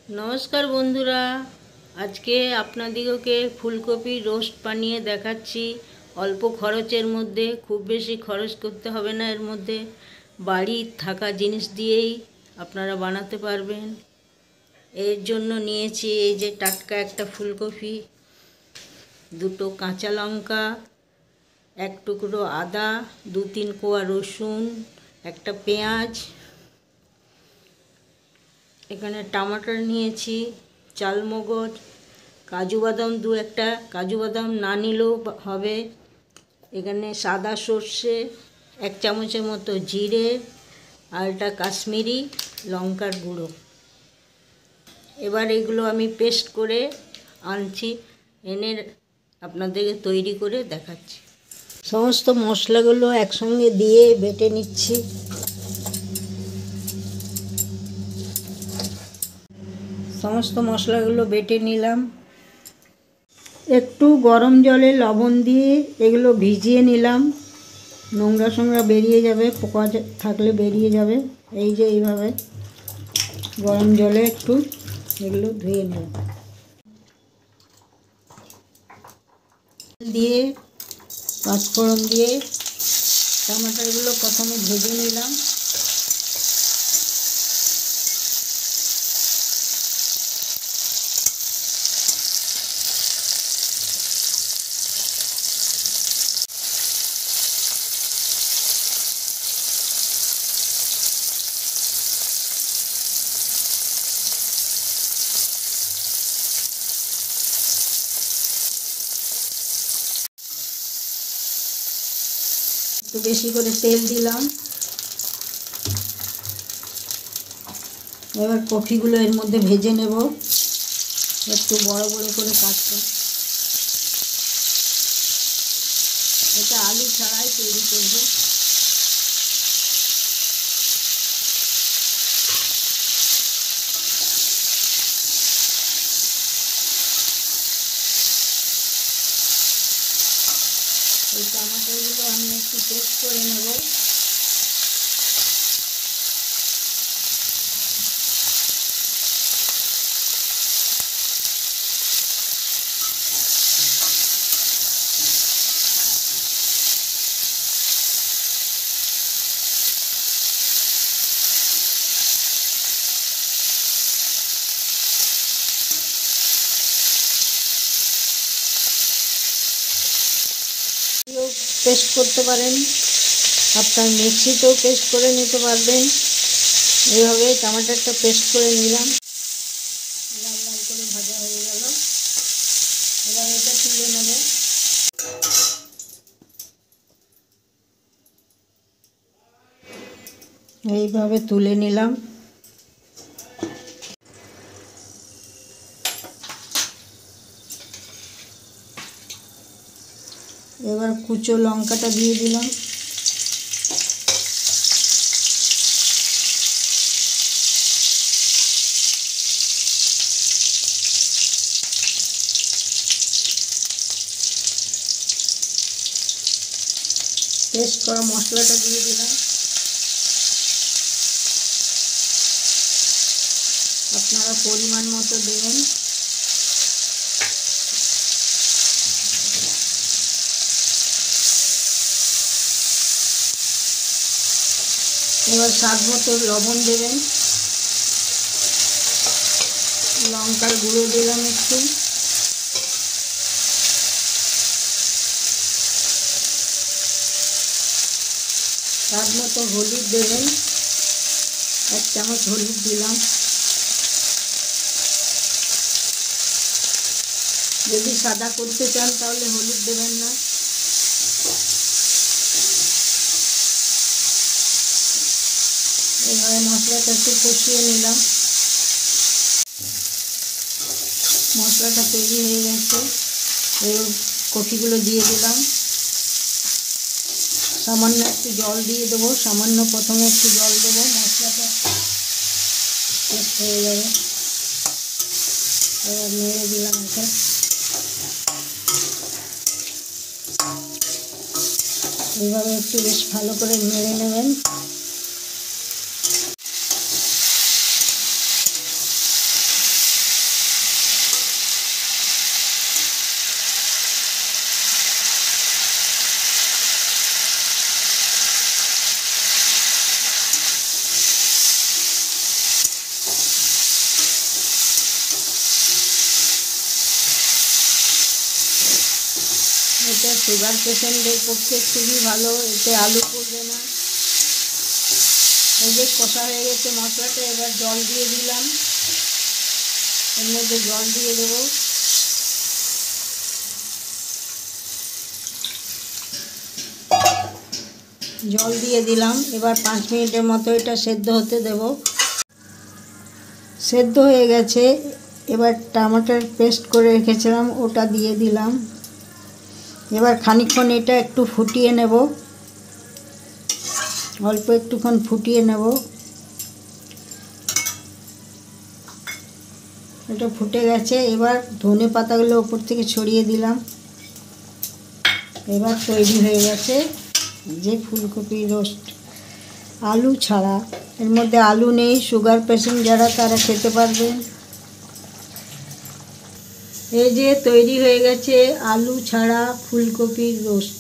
नमस्कार बंधुरा आज के आपनादिगोके फुलकपि रोस्ट बानिए देखाচ্ছি अल्प खरचेर मध्य खूब बेशी खरच करते हबे ना एर मध्य बाड़ीर थाका जिनिस दिएई आपनारा बानाते पारबेन। एर जोन्नो नियेछि एई जे टाटका एकटा फुलकपि, दुटो काँचा लंका, एक टुकरो आदा, दो तीन कोয়া रसुन, एकटा पेঁয়াজ, এখানে টমেটো নিয়েছি, চালমগজ, কাজু বাদাম দু একটা, কাজু বাদাম না নিলেও হবে। এখানে সাদা সর্ষে এক চামচের মতো, জিরে আর এটা কাশ্মীরি লঙ্কার গুঁড়ো। এবার এগুলো আমি পেস্ট করে আনছি, এনে আপনাদেরকে তৈরি করে দেখাচ্ছি। সমস্ত মশলাগুলো একসঙ্গে দিয়ে বেটে নিচ্ছি। সমস্ত মশলাগুলো বেটে নিলাম। একটু গরম জলে লবণ দিয়ে এগুলো ভিজিয়ে নিলাম, নোংরা সোংরা বেরিয়ে যাবে, পোকা থাকলে বেরিয়ে যাবে। এই যে এইভাবে গরম জলে একটু এগুলো ধুয়ে নিলাম। দিয়ে পাঁচফোড়ন দিয়ে টমেটোগুলো প্রথমে ভেজে নিলাম। একটু বেশি করে তেল দিলাম। এবার কপিগুলো এর মধ্যে ভেজে নেব, একটু বড় বড় করে কাটবো। এটা আলু ছাড়াই তৈরি করব। এই টমেটোগুলো আমি একটু পেস্ট করে নেব। পেস্ট করতে পারেন, আপনার মিক্সিতেও পেস্ট করে নিতে পারবেন। এইভাবে টমেটোটা পেস্ট করে নিলাম। লাল লাল করে ভাজা হয়ে গেল, এবার এটা তুলে নেব। এইভাবে তুলে নিলাম। এবার কুচো লঙ্কাটা দিয়ে দিলাম। পেস্ট করা মশলাটা দিয়ে দিলাম। আপনারা পরিমাণ মতো দেবেন। এবার স্বাদ মতো লবণ দেবেন, লঙ্কার গুঁড়ো দিলাম একটু, স্বাদ মতো হলুদ দেবেন, এক চামচ হলুদ দিলাম। যদি সাদা করতে চান তাহলে হলুদ দেবেন না। এইভাবে মশলাটা একটু কষিয়ে নিলাম। মশলাটা তৈরি হয়ে গেছে, এই কপিগুলো দিয়ে দিলাম। সামান্য একটু জল দিয়ে দেবো, সামান্য প্রথমে একটু জল দেবো, মশলাটা পেস্ট হয়ে যাবে। এবার নেড়ে দিলাম এটা। এইভাবে একটু বেশ ভালো করে নেড়ে নেবেন। এটা সুগার পেশেন্টদের পক্ষে খুবই ভালো, এতে আলু পড়বে না। এই যে কষা হয়ে গেছে মশলাটা, এবার জল দিয়ে দিলাম, এর মধ্যে জল দিয়ে দেবো। জল দিয়ে দিলাম, এবার 5 মিনিটের মতো এটা সেদ্ধ হতে দেব। সেদ্ধ হয়ে গেছে, এবার টমেটোর পেস্ট করে রেখেছিলাম ওটা দিয়ে দিলাম। এবার খানিকক্ষণ এটা একটু ফুটিয়ে নেব, অল্প একটুক্ষণ ফুটিয়ে নেব। এটা ফুটে গেছে, এবার ধনে পাতাগুলো ওপর থেকে ছড়িয়ে দিলাম। এবার তৈরি হয়ে গেছে যে ফুলকপি রোস্ট, আলু ছাড়া। এর মধ্যে আলু নেই, সুগার পেশেন্ট যারা তারা খেতে পারবেন। এই যে তৈরি হয়ে গেছে আলু ছাড়া ফুলকপির রোস্ট।